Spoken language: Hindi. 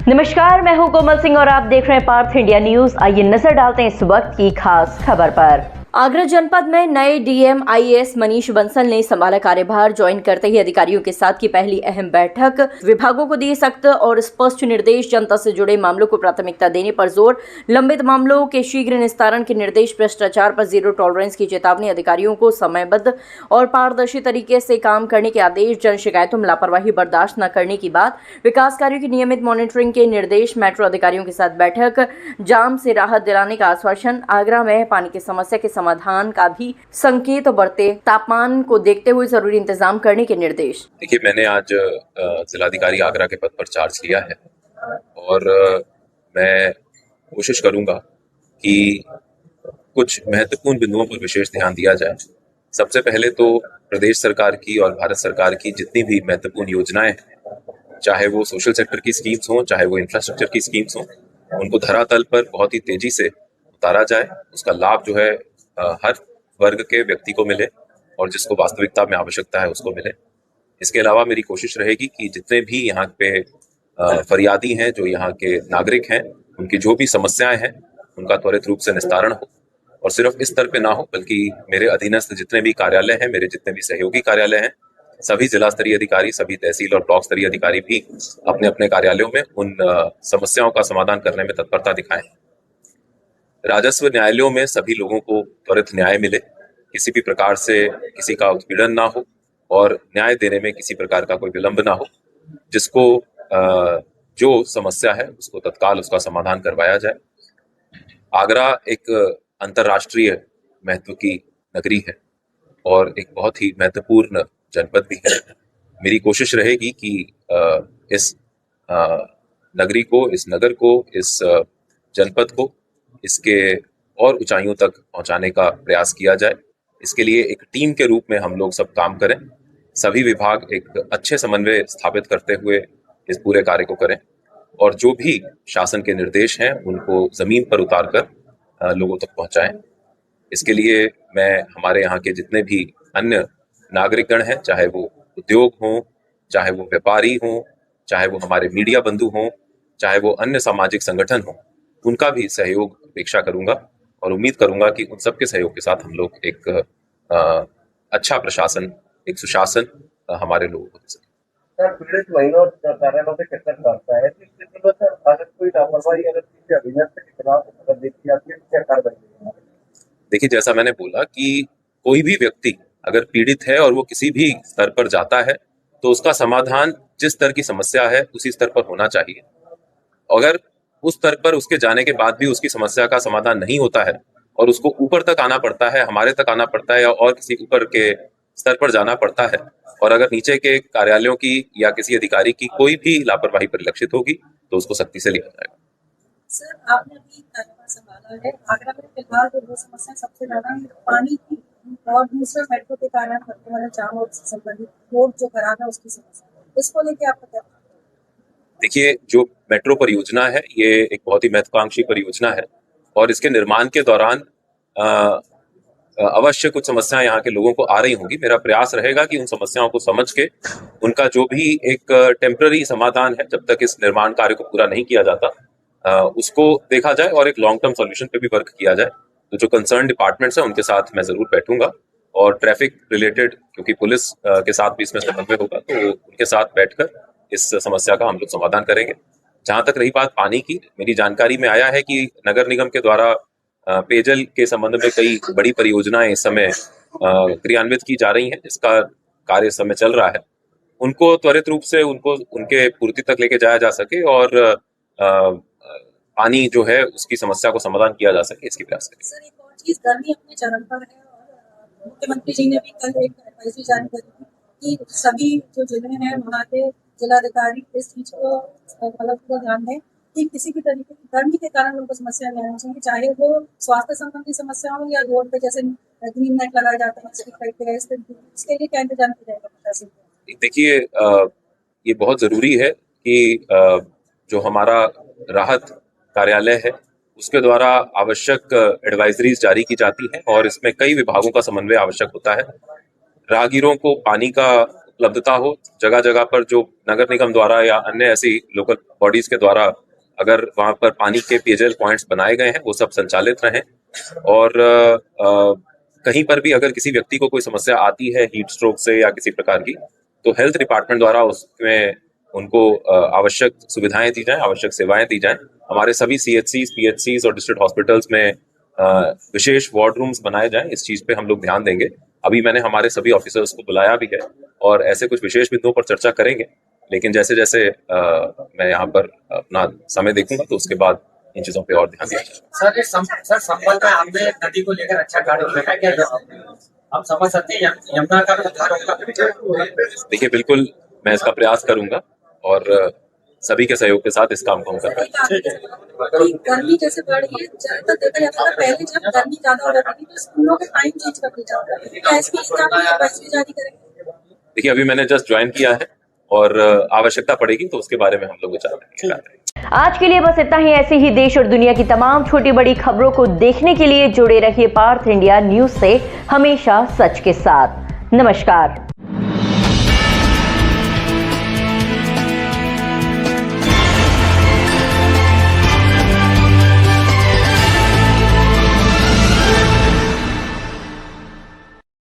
नमस्कार, मैं हूं कोमल सिंह और आप देख रहे हैं पार्थ इंडिया न्यूज। आइए नजर डालते हैं इस वक्त की खास खबर पर। आगरा जनपद में नए डीएम आईएएस मनीष बंसल ने संभाला कार्यभार। ज्वाइन करते ही अधिकारियों के साथ की पहली अहम बैठक। विभागों को दिए सख्त और स्पष्ट निर्देश। जनता से जुड़े मामलों को प्राथमिकता देने पर जोर। लंबित मामलों के शीघ्र निस्तारण के निर्देश। भ्रष्टाचार पर जीरो टॉलरेंस की चेतावनी। अधिकारियों को समयबद्ध और पारदर्शी तरीके से काम करने के आदेश। जन शिकायतों में लापरवाही बर्दाश्त न करने की बात। विकास कार्यों की नियमित मॉनिटरिंग के निर्देश। मेट्रो अधिकारियों के साथ बैठक। जाम से राहत दिलाने का आश्वासन। आगरा में पानी की समस्या के समाधान का भी संकेत। बढ़ते तापमान को देखते हुए जरूरी इंतजाम करने के निर्देश। देखिए, मैंने आज जिलाधिकारी आगरा के पद पर चार्ज लिया है और मैं कोशिश करूंगा कि कुछ महत्वपूर्ण बिंदुओं पर विशेष ध्यान दिया जाए। सबसे पहले तो प्रदेश सरकार की और भारत सरकार की जितनी भी महत्वपूर्ण योजनाएं हैं, चाहे वो सोशल सेक्टर की स्कीम्स हों, चाहे वो इंफ्रास्ट्रक्चर की स्कीम्स हों, उनको धरातल पर बहुत ही तेजी से उतारा जाए। उसका लाभ जो है हर वर्ग के व्यक्ति को मिले और जिसको वास्तविकता में आवश्यकता है उसको मिले। इसके अलावा मेरी कोशिश रहेगी कि जितने भी यहाँ पे फरियादी हैं, जो यहाँ के नागरिक हैं, उनकी जो भी समस्याएं हैं उनका त्वरित रूप से निस्तारण हो। और सिर्फ इस स्तर पे ना हो, बल्कि मेरे अधीनस्थ जितने भी कार्यालय हैं, मेरे जितने भी सहयोगी कार्यालय हैं, सभी जिला स्तरीय अधिकारी, सभी तहसील और ब्लॉक स्तरीय अधिकारी भी अपने अपने कार्यालयों में उन समस्याओं का समाधान करने में तत्परता दिखाएं। राजस्व न्यायालयों में सभी लोगों को त्वरित न्याय मिले, किसी भी प्रकार से किसी का उत्पीड़न ना हो और न्याय देने में किसी प्रकार का कोई विलंब ना हो। जिसको जो समस्या है उसको तत्काल उसका समाधान करवाया जाए। आगरा एक अंतर्राष्ट्रीय महत्व की नगरी है और एक बहुत ही महत्वपूर्ण जनपद भी है। मेरी कोशिश रहेगी कि इस नगरी को, इस नगर को, इस जनपद को इसके और ऊंचाइयों तक पहुंचाने का प्रयास किया जाए। इसके लिए एक टीम के रूप में हम लोग सब काम करें। सभी विभाग एक अच्छे समन्वय स्थापित करते हुए इस पूरे कार्य को करें और जो भी शासन के निर्देश हैं उनको जमीन पर उतारकर लोगों तक पहुंचाएं। इसके लिए मैं हमारे यहाँ के जितने भी अन्य नागरिकगण हैं, चाहे वो उद्योग हों, चाहे वो व्यापारी हों, चाहे वो हमारे मीडिया बंधु हों, चाहे वो अन्य सामाजिक संगठन हों, उनका भी सहयोग अपेक्षा करूंगा और उम्मीद करूंगा कि उन सबके सहयोग के साथ हम लोग एक अच्छा प्रशासन, एक सुशासन हमारे लोगों को दे सकें। सर, पीड़ित महिलाओं और कार्यालयों से कितना करता है, अगर कोई लापरवाही अगर किसी अभिनेता के खिलाफ अगर देखी जाती है तो क्या कार्रवाई? देखिए, जैसा मैंने बोला कि कोई भी व्यक्ति अगर पीड़ित है और वो किसी भी स्तर पर जाता है तो उसका समाधान जिस स्तर की समस्या है उसी स्तर पर होना चाहिए। अगर उस स्तर पर उसके जाने के बाद भी उसकी समस्या का समाधान नहीं होता है और उसको ऊपर तक आना पड़ता है, हमारे तक आना पड़ता है या और किसी ऊपर के स्तर पर जाना पड़ता है, और अगर नीचे के कार्यालयों की या किसी अधिकारी की कोई भी लापरवाही परिलक्षित होगी तो उसको सख्ती से लिया जाएगा। सर, आपने अभी कार्यभार संभाला है। आगरा में फिलहाल जो दो समस्या सबसे ज्यादा पानी की और दूसरा मेट्रो के कारण होने वाला जाम और संबंधित रोड जो खराब है उसकी समस्या, इसको लेके आपका क्या? देखिए, जो मेट्रो परियोजना है ये एक बहुत ही महत्वाकांक्षी परियोजना है और इसके निर्माण के दौरान अवश्य कुछ समस्याएं यहाँ के लोगों को आ रही होंगी। मेरा प्रयास रहेगा कि उन समस्याओं को समझ के उनका जो भी एक टेम्पररी समाधान है, जब तक इस निर्माण कार्य को पूरा नहीं किया जाता, उसको देखा जाए और एक लॉन्ग टर्म सॉल्यूशन पे भी वर्क किया जाए। तो जो कंसर्न डिपार्टमेंट्स हैं उनके साथ मैं जरूर बैठूंगा और ट्रैफिक रिलेटेड, क्योंकि पुलिस के साथ भी इसमें समन्वय होगा, तो उनके साथ बैठकर इस समस्या का हम लोग समाधान करेंगे। जहां तक रही बात पानी की, मेरी जानकारी में आया है कि नगर निगम के द्वारा पेयजल के संबंध में कई बड़ी परियोजनाएं इस समय क्रियान्वित की जा रही हैं। इसका कार्य इस समय चल रहा है। उनको त्वरित रूप से उनको उनके पूर्ति तक लेके जाया जा सके और पानी जो है उसकी समस्या को समाधान किया जा सके, इसकी प्रयास करें। सर, एक और चीज, गर्मी अपने चरम पर है और मुख्यमंत्री जी ने भी कल एक एडवाइजरी जारी करी थी कि सभी जो जिले हैं वहाँ के जिलाधिकारी इस चीज को मतलब पूरा ध्यान दें कि किसी भी तरीके की गर्मी के कारण उनको समस्या नहीं आनी चाहिए, चाहे वो स्वास्थ्य संबंधी समस्या हो या रोड पे जैसे ग्रीन नेट लगाए जाते हैं इसके लिए क्या इंतजाम किया जाएगा? देखिए, ये बहुत जरूरी है कि जो हमारा राहत कार्यालय है उसके द्वारा आवश्यक एडवाइजरीज जारी की जाती हैं और इसमें कई विभागों का समन्वय आवश्यक होता है। राहगीरों को पानी का उपलब्धता हो, जगह जगह पर जो नगर निगम द्वारा या अन्य ऐसी लोकल बॉडीज के द्वारा अगर वहां पर पानी के पेयजल पॉइंट्स बनाए गए हैं वो सब संचालित रहें। और कहीं पर भी अगर किसी व्यक्ति को कोई समस्या आती है हीट स्ट्रोक से या किसी प्रकार की, तो हेल्थ डिपार्टमेंट द्वारा उसमें उनको आवश्यक सुविधाएं दी जाएं, आवश्यक सेवाएं दी जाएं। हमारे सभी CHCs, PHCs और डिस्ट्रिक्ट हॉस्पिटल्स में विशेष वार्ड रूम्स बनाए जाएं। इस चीज पे हम लोग ध्यान देंगे। अभी मैंने हमारे सभी ऑफिसर्स को बुलाया भी है और ऐसे कुछ विशेष बिंदुओं पर चर्चा करेंगे। लेकिन जैसे जैसे मैं यहाँ पर अपना समय देखूंगा तो उसके बाद इन चीजों पे और ध्यान दिया जाएगा। सर संभल में हमने नदी को लेकर अच्छा कार्य रखा है, क्या आप समझ सकते हैं यमुना का उद्धार होगा? देखिए, बिल्कुल मैं इसका प्रयास करूंगा और सभी के सहयोग के साथ इस काम को हम कर रहे हैं। गर्मी जैसे बढ़ रही है, ज्यादातर देखा जाता है पहले जब गर्मी ज्यादा हो जाती थी तो स्कूलों के टाइम चेंज कर दिया जाता है, तो ऐसे ही काम एडवाइजरी जारी करेंगे? देखिए, अभी मैंने जस्ट ज्वाइन किया है और आवश्यकता पड़ेगी तो उसके बारे में हम लोग विचार करेंगे। आज के लिए बस इतना ही। ऐसे ही देश और दुनिया की तमाम छोटी बड़ी खबरों को देखने के लिए जुड़े रहिए पार्थ इंडिया न्यूज से, हमेशा सच के साथ। नमस्कार।